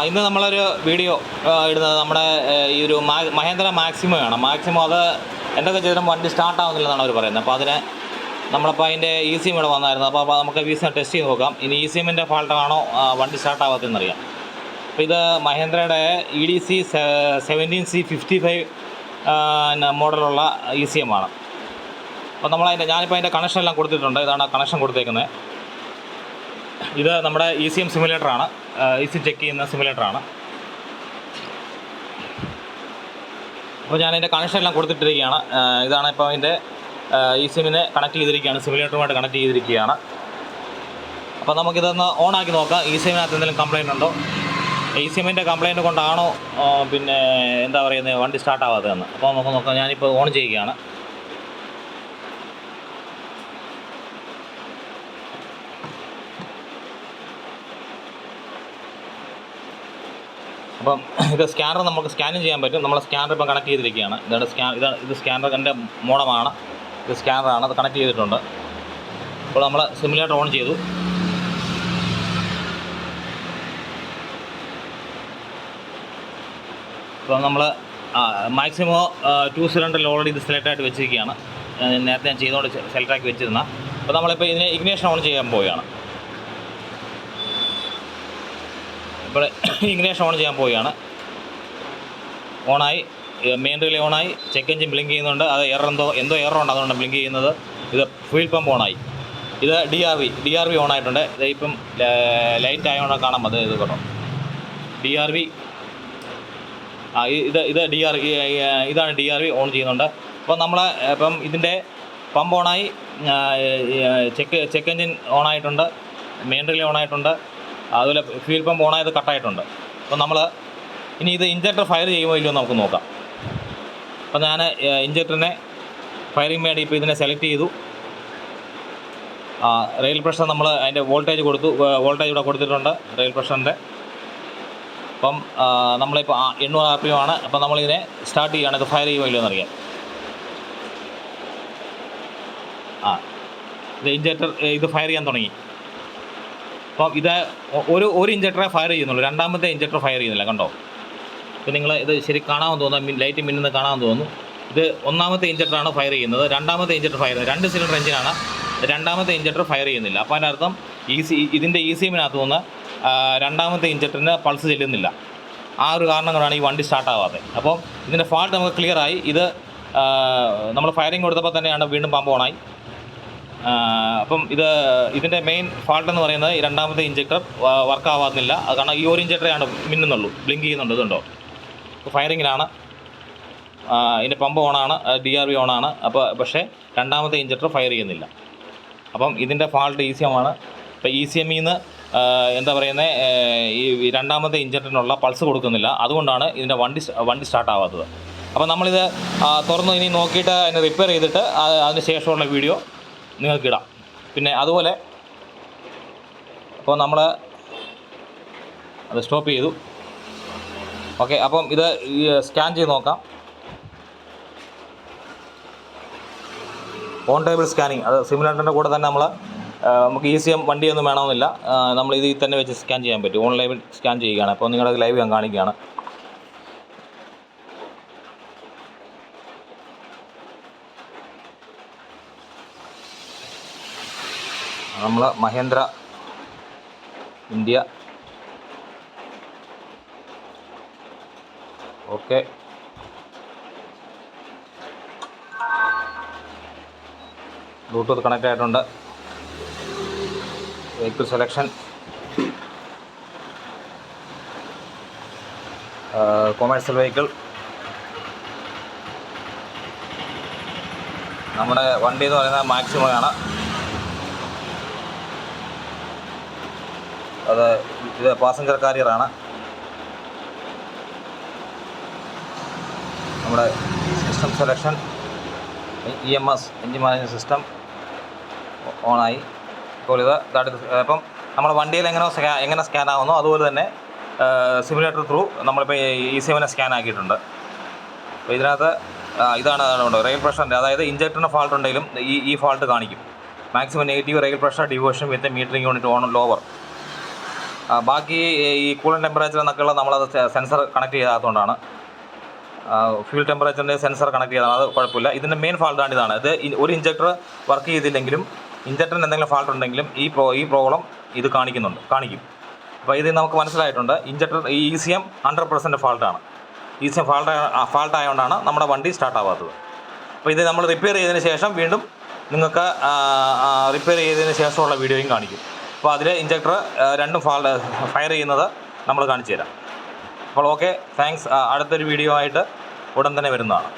ഇന്ന് നമ്മളൊരു വീഡിയോ ഇടുന്നത് നമ്മുടെ ഈ ഒരു മഹേന്ദ്ര മാക്സിമോ ആണ്. മാക്സിമോ അത് എന്തൊക്കെ ചെയ്തിട്ടും വണ്ടി സ്റ്റാർട്ട് ആവുന്നില്ലെന്നാണ് അവർ പറയുന്നത്. അപ്പോൾ അതിന് നമ്മളിപ്പോൾ അതിൻ്റെ ECM ഇവിടെ വന്നായിരുന്നു. അപ്പോൾ നമുക്ക് ECM ടെസ്റ്റ് ചെയ്ത് നോക്കാം. ഇനി ECMൻ്റെ ഫാൾട്ടാണോ വണ്ടി സ്റ്റാർട്ട് ആവാത്തതെന്നറിയാം. അപ്പോൾ ഇത് മഹേന്ദ്രയുടെ EDC 17C55 മോഡലുള്ള ECM ആണ്. അപ്പോൾ ഞാനിപ്പോൾ അതിൻ്റെ കണക്ഷൻ എല്ലാം കൊടുത്തിട്ടുണ്ട്. ഇതാണ് കണക്ഷൻ കൊടുത്തേക്കുന്നത്. ഇത് നമ്മുടെ ECM സിമുലേറ്ററാണ്. ECM ചെക്ക് ചെയ്യുന്ന സിമുലേറ്ററാണ്. അപ്പോൾ ഞാനതിൻ്റെ കണക്ഷൻ എല്ലാം കൊടുത്തിട്ടിരിക്കുകയാണ്. ഇതാണ് ഇപ്പോൾ അതിൻ്റെ ECMനെ കണക്ട് ചെയ്തിരിക്കുകയാണ്, സിമുലേറ്ററുമായിട്ട് കണക്ട് ചെയ്തിരിക്കുകയാണ്. അപ്പോൾ നമുക്കിതൊന്ന് ഓണാക്കി നോക്കാം. ECMനകത്ത് എന്തെങ്കിലും കംപ്ലയിൻ്റ് ഉണ്ടോ, ECMൻ്റെ കംപ്ലയിൻ്റ് കൊണ്ടാണോ പിന്നെ എന്താ പറയുന്നത് വണ്ടി സ്റ്റാർട്ടാവാത്തതെന്ന്. അപ്പോൾ നമുക്ക് നോക്കാം. ഞാനിപ്പോൾ ഓൺ ചെയ്യുകയാണ്. അപ്പം ഇത് സ്കാനർ നമുക്ക് സ്കാനും ചെയ്യാൻ പറ്റും. നമ്മൾ സ്കാനർ ഇപ്പം കണക്ട് ചെയ്തിരിക്കുകയാണ്. ഇത് സ്കാനറിൻ്റെ മോഡമാണ്. ഇത് സ്കാനറാണ്, അത് കണക്ട് ചെയ്തിട്ടുണ്ട്. അപ്പോൾ നമ്മൾ സിമുലേറ്റർ ഓൺ ചെയ്തു. അപ്പോൾ നമ്മൾ മാക്സിമോ 2 സിലിണ്ടറിൽ ഓൾറെഡി ഇത് സെലക്റ്റായിട്ട് വെച്ചിരിക്കുകയാണ്. നേരത്തെ ഞാൻ ചെയ്തുകൊണ്ട് സെലക്റ്റാക്കി വെച്ചിരുന്ന. അപ്പോൾ നമ്മളിപ്പോൾ ഇതിനെ ഇഗ്നിഷൻ ഓൺ ചെയ്യാൻ പോവുകയാണ്. ഇപ്പോൾ ഇഗ്നിഷൻ ഓൺ ചെയ്യാൻ പോവുകയാണ്. ഓണായി, മെയിൻ റിലേ ഓണായി, ചെക്ക് എഞ്ചിൻ ബ്ലിങ്ക് ചെയ്യുന്നുണ്ട്. അത് എന്തോ എറർ ഉണ്ട്, അതുകൊണ്ട് ബ്ലിങ്ക് ചെയ്യുന്നത്. ഇത് ഫ്യൂൽ പമ്പ് ഓണായി. ഇത് DRV ഓണായിട്ടുണ്ട്. ഇത് ഇപ്പം ലൈറ്റ് ആയതുകൊണ്ട് കാണാൻ അത് ഇത് കേട്ടോ. DRV ഇതാണ് DRV ഓൺ ചെയ്യുന്നുണ്ട്. അപ്പോൾ നമ്മൾ ഇപ്പം ഇതിൻ്റെ പമ്പ് ഓണായി, ചെക്ക് എഞ്ചിൻ ഓണായിട്ടുണ്ട്, മെയിൻ റിലേ ഓണായിട്ടുണ്ട്, അതുപോലെ ഫ്യൂൽ പമ്പ് ഓണായത് കട്ടായിട്ടുണ്ട്. അപ്പോൾ നമ്മൾ ഇനി ഇത് ഇഞ്ചക്ടർ ഫയർ ചെയ്യുമോ ഇല്ലയോ നമുക്ക് നോക്കാം. അപ്പോൾ ഞാൻ ഇഞ്ചക്ടറിനെ ഫയറിങ് വേണ്ടി ഇപ്പോൾ ഇതിനെ സെലക്ട് ചെയ്തു. റെയിൽ പ്രഷർ നമ്മൾ അതിൻ്റെ വോൾട്ടേജ് വോൾട്ടേജ് ഇവിടെ കൊടുത്തിട്ടുണ്ട് റെയിൽ പ്രഷറിൻ്റെ. അപ്പം നമ്മളിപ്പോൾ 800 RPM ആണ്. അപ്പോൾ നമ്മളിതിനെ സ്റ്റാർട്ട് ചെയ്യുകയാണ്. ഇത് ഫയർ ചെയ്യുമോ ഇല്ലയോ എന്നറിയാം. ഇത് ഇഞ്ചക്ടർ ഇത് ഫയർ ചെയ്യാൻ തുടങ്ങി. അപ്പം ഇത് ഒരു ഇഞ്ചക്ടറെ ഫയർ ചെയ്യുന്നുള്ളൂ, രണ്ടാമത്തെ ഇഞ്ചക്ടർ ഫയർ ചെയ്യുന്നില്ല, കണ്ടോ. ഇപ്പോൾ നിങ്ങൾ ഇത് ശരി കാണാമെന്ന് തോന്നുന്നു, ലൈറ്റ് മിന്നുന്നത് കാണാമെന്ന് തോന്നുന്നു. ഇത് ഒന്നാമത്തെ ഇഞ്ചക്ടറാണ് ഫയർ ചെയ്യുന്നത്, രണ്ടാമത്തെ ഇഞ്ചക്ടർ ഫയർ ചെയ്യുന്നത്. 2 സിലിണ്ടർ എഞ്ചിനാണ്, രണ്ടാമത്തെ ഇഞ്ചക്ടർ ഫയർ ചെയ്യുന്നില്ല. അപ്പോൾ അതിൻ്റെ അർത്ഥം ഇതിൻ്റെ ECMനകത്ത് നിന്ന് രണ്ടാമത്തെ ഇഞ്ചക്ടറിന് പൾസ് ചെല്ലുന്നില്ല. ആ ഒരു കാരണം കൊണ്ടാണ് ഈ വണ്ടി സ്റ്റാർട്ടാവാത്തത്. അപ്പോൾ ഇതിൻ്റെ ഫാൾട്ട് നമുക്ക് ക്ലിയറായി. ഇത് നമ്മൾ ഫയറിങ് കൊടുത്തപ്പോൾ തന്നെയാണ് വീണ്ടും പമ്പ് ഓണായി. അപ്പം ഇതിൻ്റെ മെയിൻ ഫാൾട്ട് എന്ന് പറയുന്നത് ഈ രണ്ടാമത്തെ ഇഞ്ചക്ടർ വർക്കാവാകുന്നില്ല. അത് കാരണം ഈ ഒരു ഇഞ്ചക്ടറെയാണ് മിന്നുന്നുള്ളൂ, ബ്ലിങ്ക് ചെയ്യുന്നുണ്ട്. ഇതുണ്ടോ, ഫയറിങ്ങിലാണ്. ഇതിൻ്റെ പമ്പ് ഓണാണ്, DRV ഓണാണ്. പക്ഷേ രണ്ടാമത്തെ ഇഞ്ചക്ടർ ഫയർ ചെയ്യുന്നില്ല. അപ്പം ഇതിൻ്റെ ഫാൾട്ട് ECM ആണ്. ഇപ്പോൾ ECMൽ നിന്ന് എന്താ പറയുന്നത് ഈ രണ്ടാമത്തെ ഇഞ്ചക്ടറിനുള്ള പൾസ് കൊടുക്കുന്നില്ല. അതുകൊണ്ടാണ് ഇതിൻ്റെ വണ്ടി സ്റ്റാർട്ടാവാത്തത്. അപ്പോൾ നമ്മളിത് തുറന്ന് ഇനി നോക്കിയിട്ട് അതിനെ റിപ്പയർ ചെയ്തിട്ട് അതിന് ശേഷമുള്ള വീഡിയോ നിങ്ങൾക്കിടാം. പിന്നെ അതുപോലെ അപ്പോൾ നമ്മൾ അത് സ്റ്റോപ്പ് ചെയ്തു. ഓക്കെ, അപ്പം ഇത് സ്കാൻ ചെയ്ത് നോക്കാം. ഓൺ ടേബിൾ സ്കാനിങ്, അത് സിമുലേറ്ററിൻ്റെ കൂടെ തന്നെ നമുക്ക് ECM വണ്ടിയൊന്നും വേണമെന്നില്ല, നമ്മൾ ഇതിൽ തന്നെ വെച്ച് സ്കാൻ ചെയ്യാൻ പറ്റും. ഓൺ ലൈവിൽ സ്കാൻ ചെയ്യുകയാണ്. അപ്പോൾ നിങ്ങളുടെ ലൈവ് ഞാൻ കാണിക്കുകയാണ്. നമ്മൾ Mahindra India. Okay, Bluetooth connect ആയിട്ടുണ്ട്. Vehicle selection, commercial vehicle. നമ്മുടെ വണ്ടി എന്ന് പറയുന്നത് മാക്സിമോ ആണ്. ഇത് പാസഞ്ചർ കാരിയറാണ്. നമ്മുടെ system selection, EMS engine management system ഓണായി. ഇപ്പോൾ അപ്പം നമ്മുടെ വണ്ടിയിൽ എങ്ങനെ സ്കാൻ ആകുന്നോ അതുപോലെ തന്നെ സിമുലേറ്റർ ത്രൂ നമ്മളിപ്പോൾ ECMനെ സ്കാൻ ആക്കിയിട്ടുണ്ട്. അപ്പോൾ ഇതിനകത്ത് ഇതാണ് റെയിൽ പ്രഷറിൻ്റെ, അതായത് ഇഞ്ചക്ടറിന് ഫാൾട്ട് ഉണ്ടെങ്കിലും ഈ ഫാൾട്ട് കാണിക്കും. Maximum negative rail pressure deviation with metering unit on lower. ബാക്കി ഈ കൂളിംഗ് ടെമ്പറേച്ചർ എന്നൊക്കെയുള്ള നമ്മളത് സെൻസർ കണക്ട് ചെയ്യാത്തതുകൊണ്ടാണ്. ഫ്യൂൽ ടെമ്പറേച്ചറിൻ്റെ സെൻസർ കണക്ട് ചെയ്താണ്, അത് കുഴപ്പമില്ല. ഇതിൻ്റെ മെയിൻ ഫാൾട്ടാണ് ഇതാണ്. ഇത് ഒരു ഇഞ്ചക്ടർ വർക്ക് ചെയ്തില്ലെങ്കിലും ഇഞ്ചക്ടറിന് എന്തെങ്കിലും ഫാൾട്ട് ഉണ്ടെങ്കിലും ഈ പ്രോബ്ലം ഇത് കാണിക്കും. അപ്പോൾ ഇത് നമുക്ക് മനസ്സിലായിട്ടുണ്ട്. Injector ECM 100% ഫാൾട്ടാണ്. ECM ഫാൾട്ട് ആയതുകൊണ്ടാണ് നമ്മുടെ വണ്ടി സ്റ്റാർട്ട് ആവാത്തത്. അപ്പോൾ ഇത് നമ്മൾ റിപ്പയർ ചെയ്തതിന് ശേഷം വീണ്ടും നിങ്ങൾക്ക് റിപ്പയർ ചെയ്തതിന് ശേഷമുള്ള വീഡിയോയും കാണിക്കും. അപ്പോൾ അതിൽ ഇഞ്ചക്ടർ രണ്ടും ഫയർ ചെയ്യുന്നത് നമ്മൾ കാണിച്ചു തരാം. അപ്പോൾ ഓക്കെ, താങ്ക്സ്. അടുത്തൊരു വീഡിയോ ആയിട്ട് ഉടൻ തന്നെ വരുന്നതാണ്.